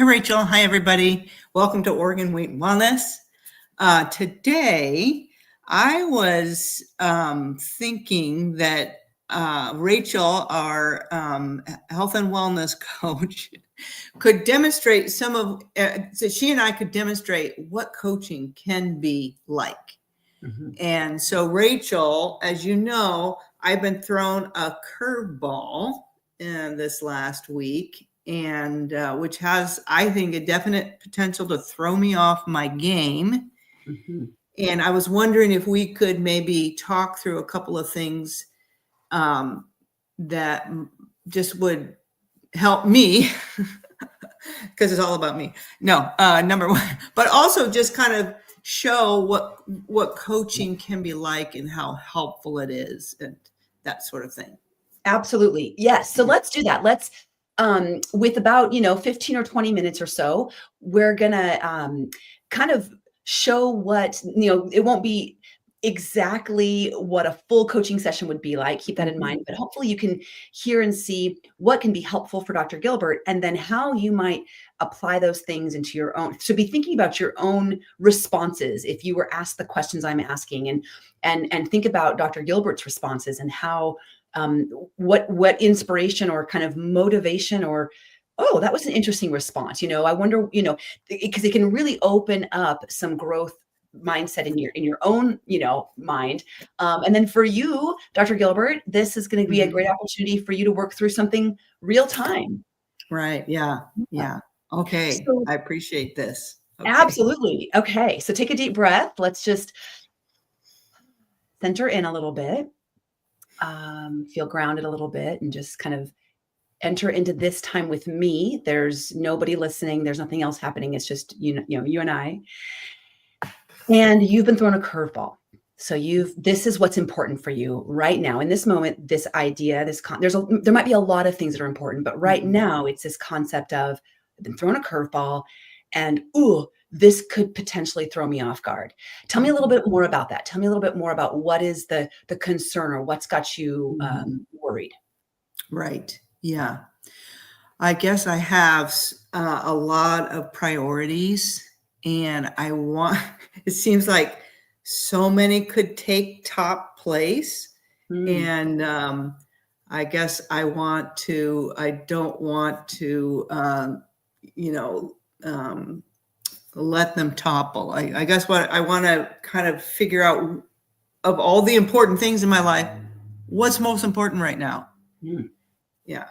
Hi, Rachel. Hi, everybody. Welcome to Oregon Weight and Wellness. Today, I was thinking that Rachel, our health and wellness coach, could demonstrate so she and I could demonstrate what coaching can be like. Mm-hmm. And so, Rachel, as you know, I've been thrown a curveball in this last week, and which has, I think, a definite potential to throw me off my game. Mm-hmm. And I was wondering if we could maybe talk through a couple of things that just would help me, because it's all about me. No, number one, but also just kind of show what coaching can be like and how helpful it is and that sort of thing. Absolutely. Yes. So let's do that. Let's, with about, 15 or 20 minutes or so, we're going to kind of show what, it won't be exactly what a full coaching session would be like. Keep that in mind, but hopefully you can hear and see what can be helpful for Dr. Gilbert, and then how you might apply those things into your own. So be thinking about your own responses if you were asked the questions I'm asking, and think about Dr. Gilbert's responses and how what inspiration or kind of motivation or, oh, that was an interesting response. I wonder, because it can really open up some growth mindset in your own, mind. And then for you, Dr. Gilbert, this is going to be a great opportunity for you to work through something real time. Right. Yeah. Yeah. Okay. So, I appreciate this. Okay. Absolutely. Okay. So take a deep breath. Let's just center in a little bit. Feel grounded a little bit and just kind of enter into this time with me. There's nobody listening. There's nothing else happening. It's just, you and I, and you've been thrown a curveball. So this is what's important for you right now in this moment, this idea, there might be a lot of things that are important, but right now it's this concept of I've been thrown a curveball and, this could potentially throw me off guard. Tell me a little bit more about that. Tell me a little bit more about what is the concern or what's got you worried. Right. Yeah. I guess I have a lot of priorities, and it seems like so many could take top place. And I guess I don't want to, let them topple. I guess what I want to kind of figure out, of all the important things in my life, what's most important right now. Yeah.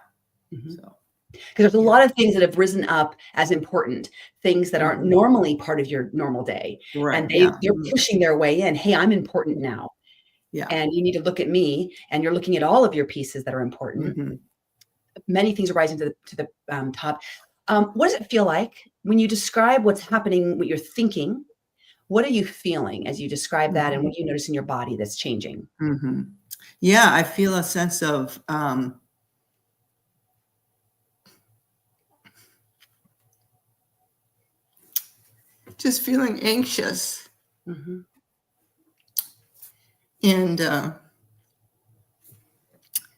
So, because there's a lot of things that have risen up as important, things that aren't normally part of your normal day. Right. And they're pushing their way in. Hey, I'm important now. Yeah. And you need to look at me, and you're looking at all of your pieces that are important. Many things are rising to the top. What does it feel like when you describe what's happening, what you're thinking? What are you feeling as you describe that, and what do you notice in your body that's changing? Yeah, I feel a sense of just feeling anxious. And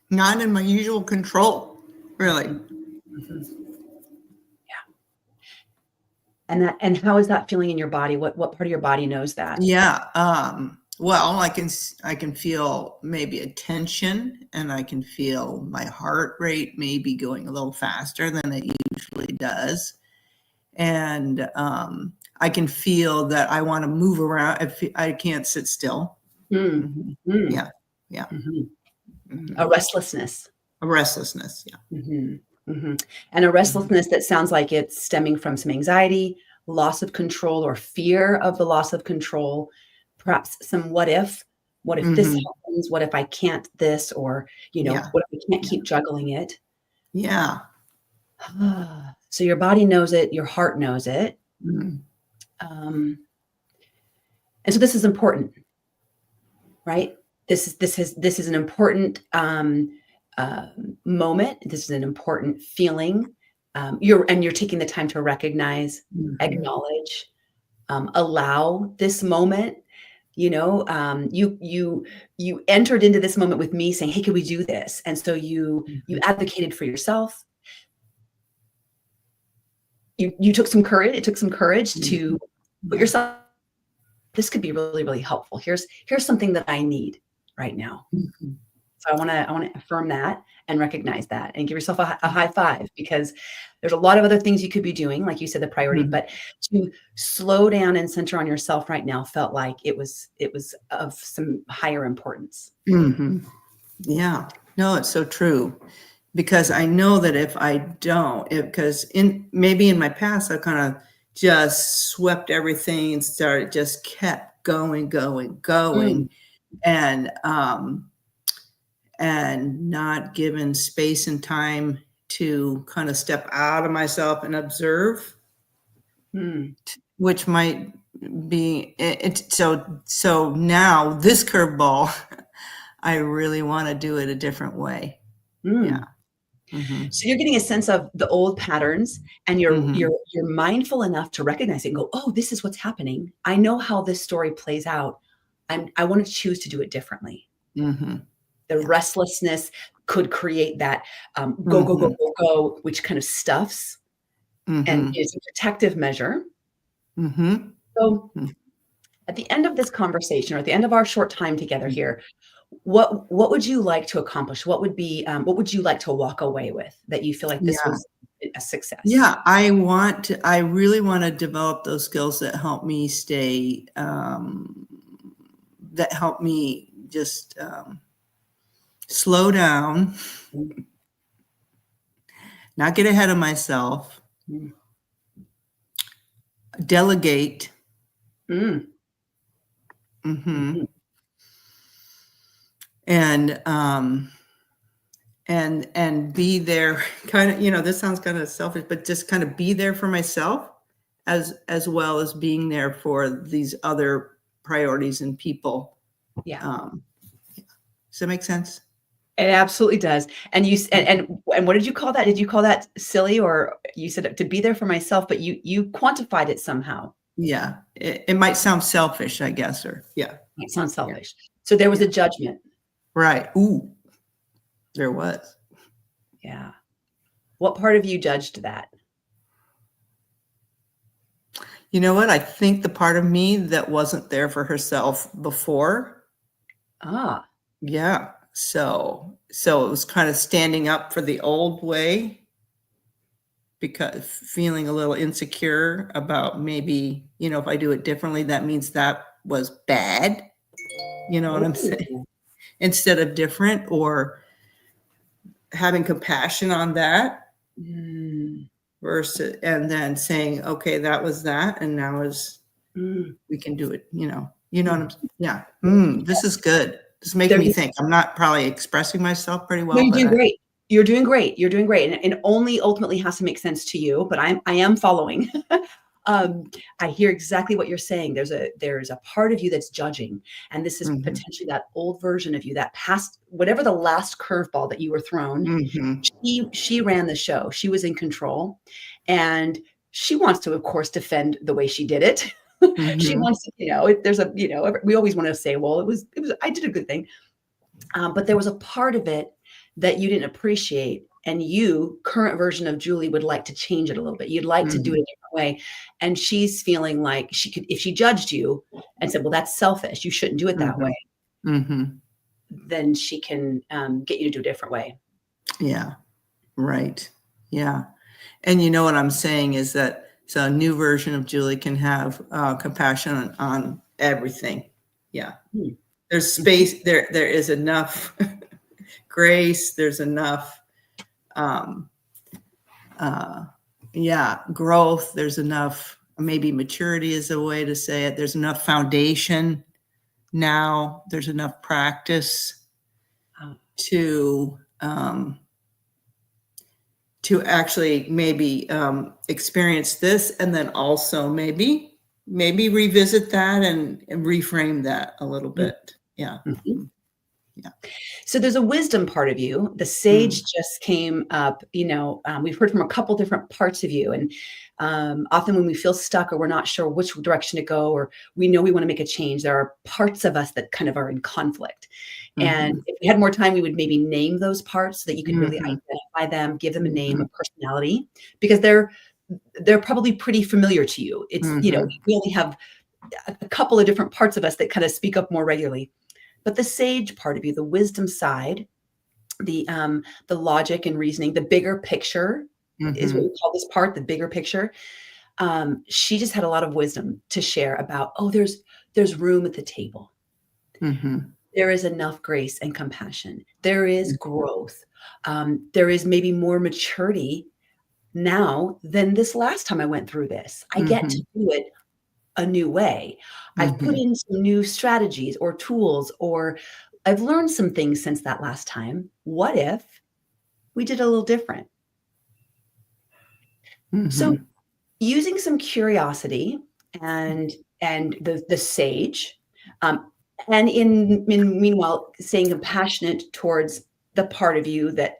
not in my usual control, really. Yeah. And how is that feeling in your body? What part of your body knows that? Yeah. Well, I can feel maybe a tension, and I can feel my heart rate maybe going a little faster than it usually does. And I can feel that I want to move around. I can't sit still. Yeah. Yeah. A restlessness. Yeah. And a restlessness that sounds like it's stemming from some anxiety, loss of control, or fear of the loss of control, perhaps some what if this happens, what if I can't this, or, what if I can't keep juggling it? Yeah. So your body knows it, your heart knows it. And so this is important, right? This is an important moment. This is an important feeling. You're taking the time to recognize, acknowledge, allow this moment. You entered into this moment with me saying, hey, can we do this? And so you advocated for yourself. you took some courage. It took some courage to put Yeah. yourself, this could be really, really helpful. Here's something that I need right now. Mhm. So I want to affirm that and recognize that and give yourself a high five, because there's a lot of other things you could be doing, like you said, the priority, Mhm. but to slow down and center on yourself right now felt like it was of some higher importance. Mhm. Yeah. No, it's so true. Because I know that if I don't, because maybe in my past, I kind of just swept everything and just kept going, going, Mm, going, and not given space and time to kind of step out of myself and observe, mm, which might be it. So now this curveball, I really want to do it a different way. Yeah. mm. Mhm. So you're getting a sense of the old patterns, and Mhm. you're mindful enough to recognize it and go, "Oh, this is what's happening. I know how this story plays out. I want to choose to do it differently." Mhm. The Yeah. restlessness could create that go, go, go, Mhm. go, go, which kind of stuffs and Mhm. is a protective measure. Mhm. So Mm. at the end of this conversation, or at the end of our short time together Mm. here, what would you like to accomplish? What would you like to walk away with that you feel like this Yeah. was a success? Yeah, I really wanna develop those skills that help me stay, that help me just, slow down, Mm, not get ahead of myself, mm, delegate. mm, Mhm. mhm. And, be there kinda, this sounds kinda selfish, but just kinda be there for myself as well as being there for these other priorities and people. Yeah, Um, does that make sense? it absolutely does. And you s Mhm. and what did you call that? Did you call that silly, or you said to be there for myself, but you quantified it somehow? Yeah, it might sound selfish, I guess, or yeah, It sounds yeah, selfish. So there was yeah. a judgment. Right. Ooh, there was. Yeah. What part of you judged that? You know what? I think the part of me that wasn't there for herself before, Ah, yeah. So it was kind of standing up for the old way because feeling a little insecure about maybe, if I do it differently, that means that was bad. You know what I'm saying? ooh. Instead of different or having compassion on that Mm, versus and then saying, okay, that was that, and now is mm, we can do it, you know what mm. I'm yeah. This is Yes. good. This is making There's me think. I'm not probably expressing myself pretty No, well, you're but doing great. You're doing great. You're doing great, and only ultimately has to make sense to you, but I am following. Um, I hear exactly what you're saying. There's a part of you that's judging, and this is mhm, potentially that old version of you, that past whatever the last curveball that you were thrown. mhm, She ran the show. She was in control, and she wants to, of course, defend the way she did it. She mhm, wants to, there's a, we always want to say, well, it was, I did a good thing. But there was a part of it that you didn't appreciate, and you, current version of Julie, would like to change it a little bit. You'd like to do it mhm, a different way, and she's feeling like she could, if she judged you and said, "Well, that's selfish. You shouldn't do it that way," mhm, mhm. then she can get you to do a different way. Yeah, right. Yeah. And you know what I'm saying is that so a new version of Julie can have, compassion on everything. Yeah. Hmm. There's Mhm. space there is enough grace, there's enough, um, uh, yeah, growth, there's enough maybe maturity is a way to say it. There's enough foundation now, there's enough practice Oh, to, actually maybe, experience this and then also maybe revisit that and reframe that a little mm, bit. Yeah. mhm. Mhm. Yeah. So there's a wisdom part of you. The Mm. sage just came up. We've heard from a couple different parts of you, and often when we feel stuck or we're not sure which direction to go, or we know we want to make a change, there are parts of us that kind of are in conflict. And Mhm. if we had more time, we would maybe name those parts so that you could really Mhm. identify them, give them a name, a Mhm. personality, because they're probably pretty familiar to you. It's, we only have a couple of different parts of us that kind of speak up more regularly. But the sage part of you, the wisdom side, the logic and reasoning, the bigger picture is what we call this part, the bigger picture. She just had a lot of wisdom to share about, there's room at the table. There is enough grace and compassion. There is growth. There is maybe more maturity now than this last time I went through this. I get to do it a new way. I've put in some new strategies or tools, or I've learned some things since that last time. What if we did a little different? So using some curiosity and the sage, and in meanwhile, staying compassionate towards the part of you that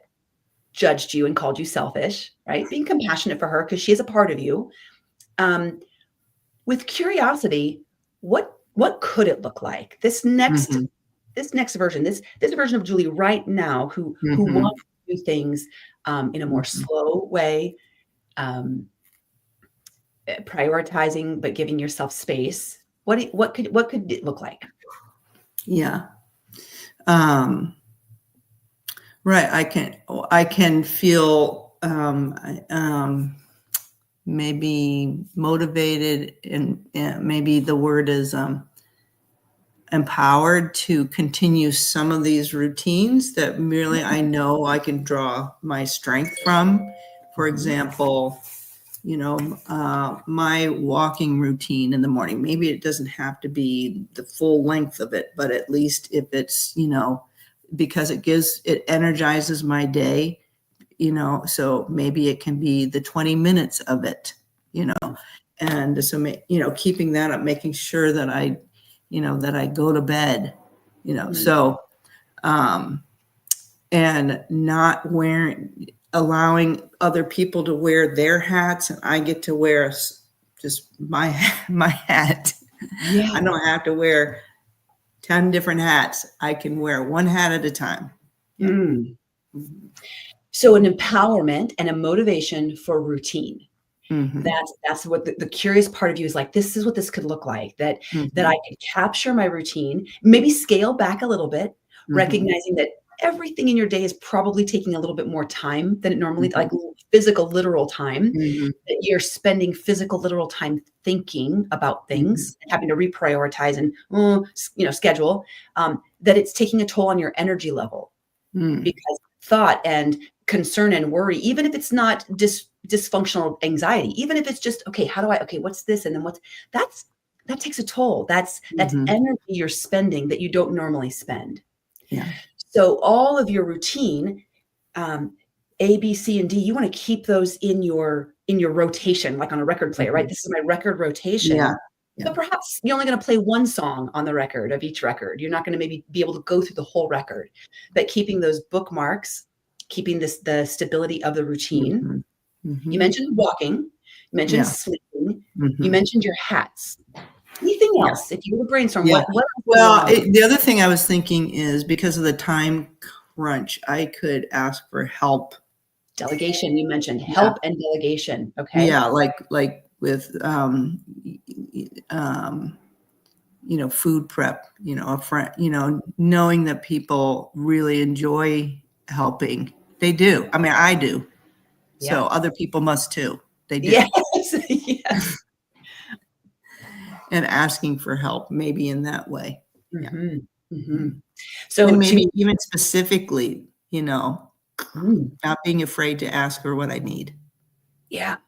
judged you and called you selfish, right? Being compassionate for her because she is a part of you. With curiosity, what could it look like? This next version, this version of Julie right now, who wants to do things in a more slow way, prioritizing but giving yourself space. What could it look like? Yeah. Right. I can feel maybe motivated, and maybe the word is empowered to continue some of these routines that merely I know I can draw my strength from. For example, my walking routine in the morning, maybe it doesn't have to be the full length of it, but at least if it's, because it energizes my day, so maybe it can be the 20 minutes of it, and so, keeping that up, making sure that I go to bed, so, and not allowing other people to wear their hats, and I get to wear just my hat. Yeah. I don't have to wear 10 different hats. I can wear one hat at a time. Yeah. So an empowerment and a motivation for routine. That's what the curious part of you is like, this is what this could look like, that I could capture my routine, maybe scale back a little bit, recognizing that everything in your day is probably taking a little bit more time than it normally, like physical, literal time, that you're spending physical, literal time thinking about things, and having to reprioritize and, schedule, that it's taking a toll on your energy level, because thought and concern and worry, even if it's not dysfunctional anxiety, even if it's just, what's this? And then that takes a toll. That's energy you're spending that you don't normally spend. Yeah. So all of your routine, A, B, C, and D, you want to keep those in your rotation, like on a record player, right? This is my record rotation. Yeah. So perhaps you're only going to play one song on the record of each record. You're not going to maybe be able to go through the whole record, but keeping those bookmarks, keeping the stability of the routine. You mentioned walking, you mentioned sleeping, you mentioned your hats. Anything else? If you were to brainstorm, what the other thing I was thinking is, because of the time crunch, I could ask for help. Delegation, you mentioned help and delegation. Okay. Yeah, like with food prep, a friend, knowing that people really enjoy helping. They do. I mean, I do. Yeah. So other people must too. They do. Yes. Yes. And asking for help, maybe in that way. So and maybe even specifically, not being afraid to ask for what I need. Yeah.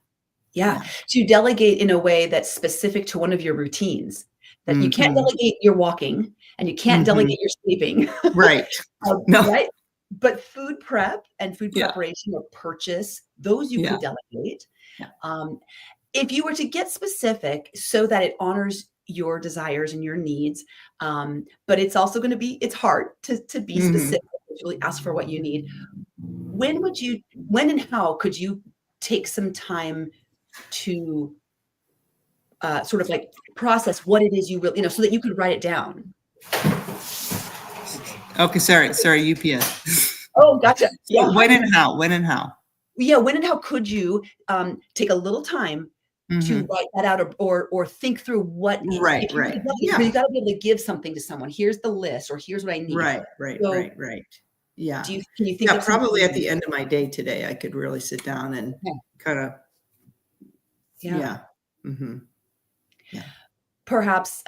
To delegate in a way that's specific to one of your routines. That you can't delegate your walking, and you can't delegate your sleeping. Right. No. Right. But food prep and food preparation or purchase, those you could delegate. Yeah. If you were to get specific so that it honors your desires and your needs, but it's also going to be, it's hard to be specific, to really ask for what you need. When and how could you take some time to sort of like process what it is you really, so that you could write it down? Okay. Sorry. UPS. Oh, gotcha. Yeah. When and how? yeah, when and how could you take a little time to Mhm. write that out, or think through what Right, if you right. you Yeah. gotta be able to give something to someone. Here's the list, or here's what I need. Right, right, So, right, right. Yeah. can you think Yeah, of probably at something? the end of my day today, I could really sit down and Yeah, kinda yeah. yeah. Mhm. Yeah. Perhaps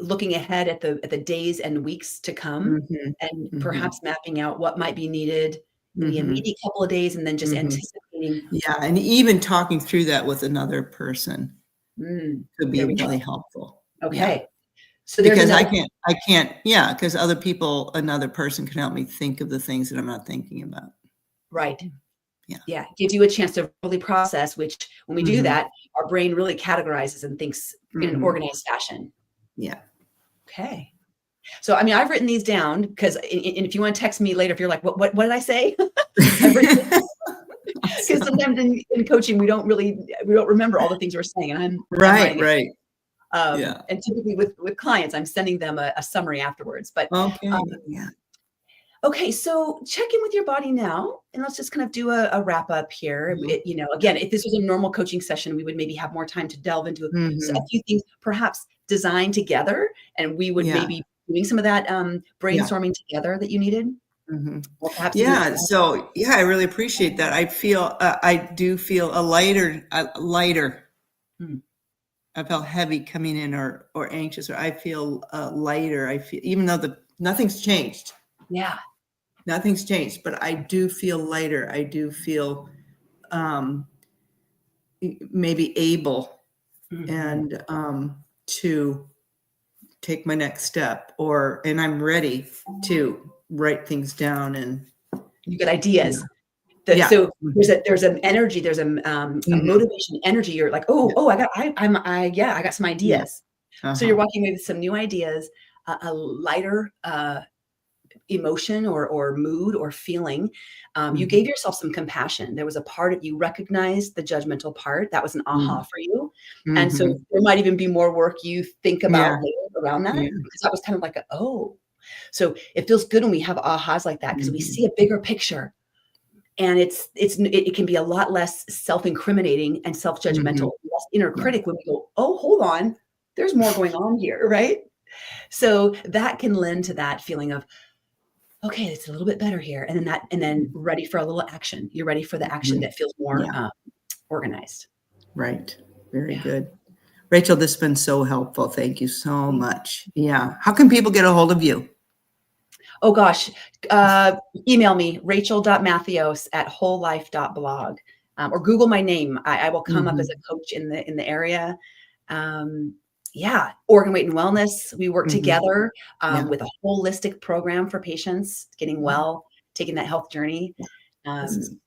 looking ahead at the days and weeks to come, Mhm. and Mhm. perhaps mapping out what might be needed in the Mhm. immediate couple of days, and then just Mhm. anticipating. Yeah, and even talking through that with another person Mm, could be there we go. really helpful. Yeah. Okay. So there's Because another. I can't yeah, because other people another person can help me think of the things that I'm not thinking about. Right. Yeah. Yeah, it gives you a chance to really process, which when we do Mhm. that, our brain really categorizes and thinks in an Mhm. organized fashion. Yeah. Okay. So, I mean, I've written these down because, and if you want to text me later, if you're like, what did I say? I've written, because Awesome. sometimes in coaching, we don't remember all the things we're saying. And I'm Right, writing it. right. Yeah. And typically with clients, I'm sending them a summary afterwards. But Okay. um, Yeah. okay, so check in with your body now, and let's just kind of do a wrap up here. Mhm. Again, if this was a normal coaching session, we would maybe have more time to delve into a Mhm. few things, perhaps design together, and we would Yeah. maybe doing some of that Yeah. brainstorming together that you needed, Mhm. or perhaps even Yeah, so, yeah, I really appreciate that. I do feel a lighter. Mm, I felt heavy coming in or anxious, or I feel, lighter. I feel even though the nothing's changed. yeah. Nothing's changed, but I do feel lighter. I do feel, um, maybe able Mhm. and, to take my next step and I'm ready to write things down and You get yeah. ideas. Yeah. So Mhm. there's an energy, there's a Mhm. motivation energy. You're like, Yeah. yeah, I got some Yeah. ideas. So you're Uh-huh. walking away with some new ideas, a lighter emotion or mood or feeling. You Mhm. gave yourself some compassion. There was a part of you recognized the judgmental part. That was an aha Mhm. for you. And so Mhm. there might even be more work you think Yeah. about later around that, Yeah. because that was kind of like a, oh. So it feels good when we have ahas like that because we Mhm. see a bigger picture, and it can be a lot less self-incriminating and Mhm. self-judgmental, less inner Yeah. critic when we go, oh, hold on, there's more going on here, right? So that can lend to that feeling of, okay, it's a little bit better here. And then ready for a little action. You're ready for the action Mhm. that feels more Yeah. organized. Right. Very Yeah. good. Rachel, this has been so helpful. Thank you so much. Yeah. How can people get a hold of you? Oh gosh, uh, email me, rachel.mattheos@wholelife.blog, or Google my name. I will come up as Mhm. a coach in the area. Um, yeah, Oregon Weight and Wellness. We work Mhm. together Yeah. with a holistic program for patients getting Yeah. well, taking that health journey. Yeah. This is Um,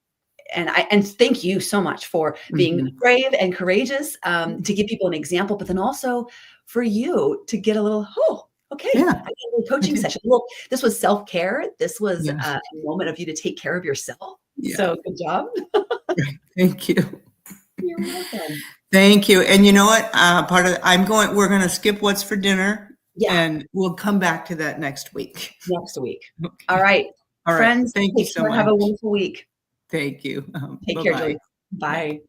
and thank you so much for being mhm. brave and courageous, to give people an example, but then also for you to get a little, oh, okay, Yeah. I got a little I coaching did. session. Well, this was self-care. This was Yeah. a moment of you to take care of yourself. Yeah. So good job. Thank you. You're welcome. Thank you. And you know what? We're gonna skip what's for dinner Yeah, and we'll come back to that next week. next week. All Okay. right, All right. friends, Thank you take so care. Have much. a wonderful week. Thank you. Take care, Bye-bye. Julie. Bye. Bye.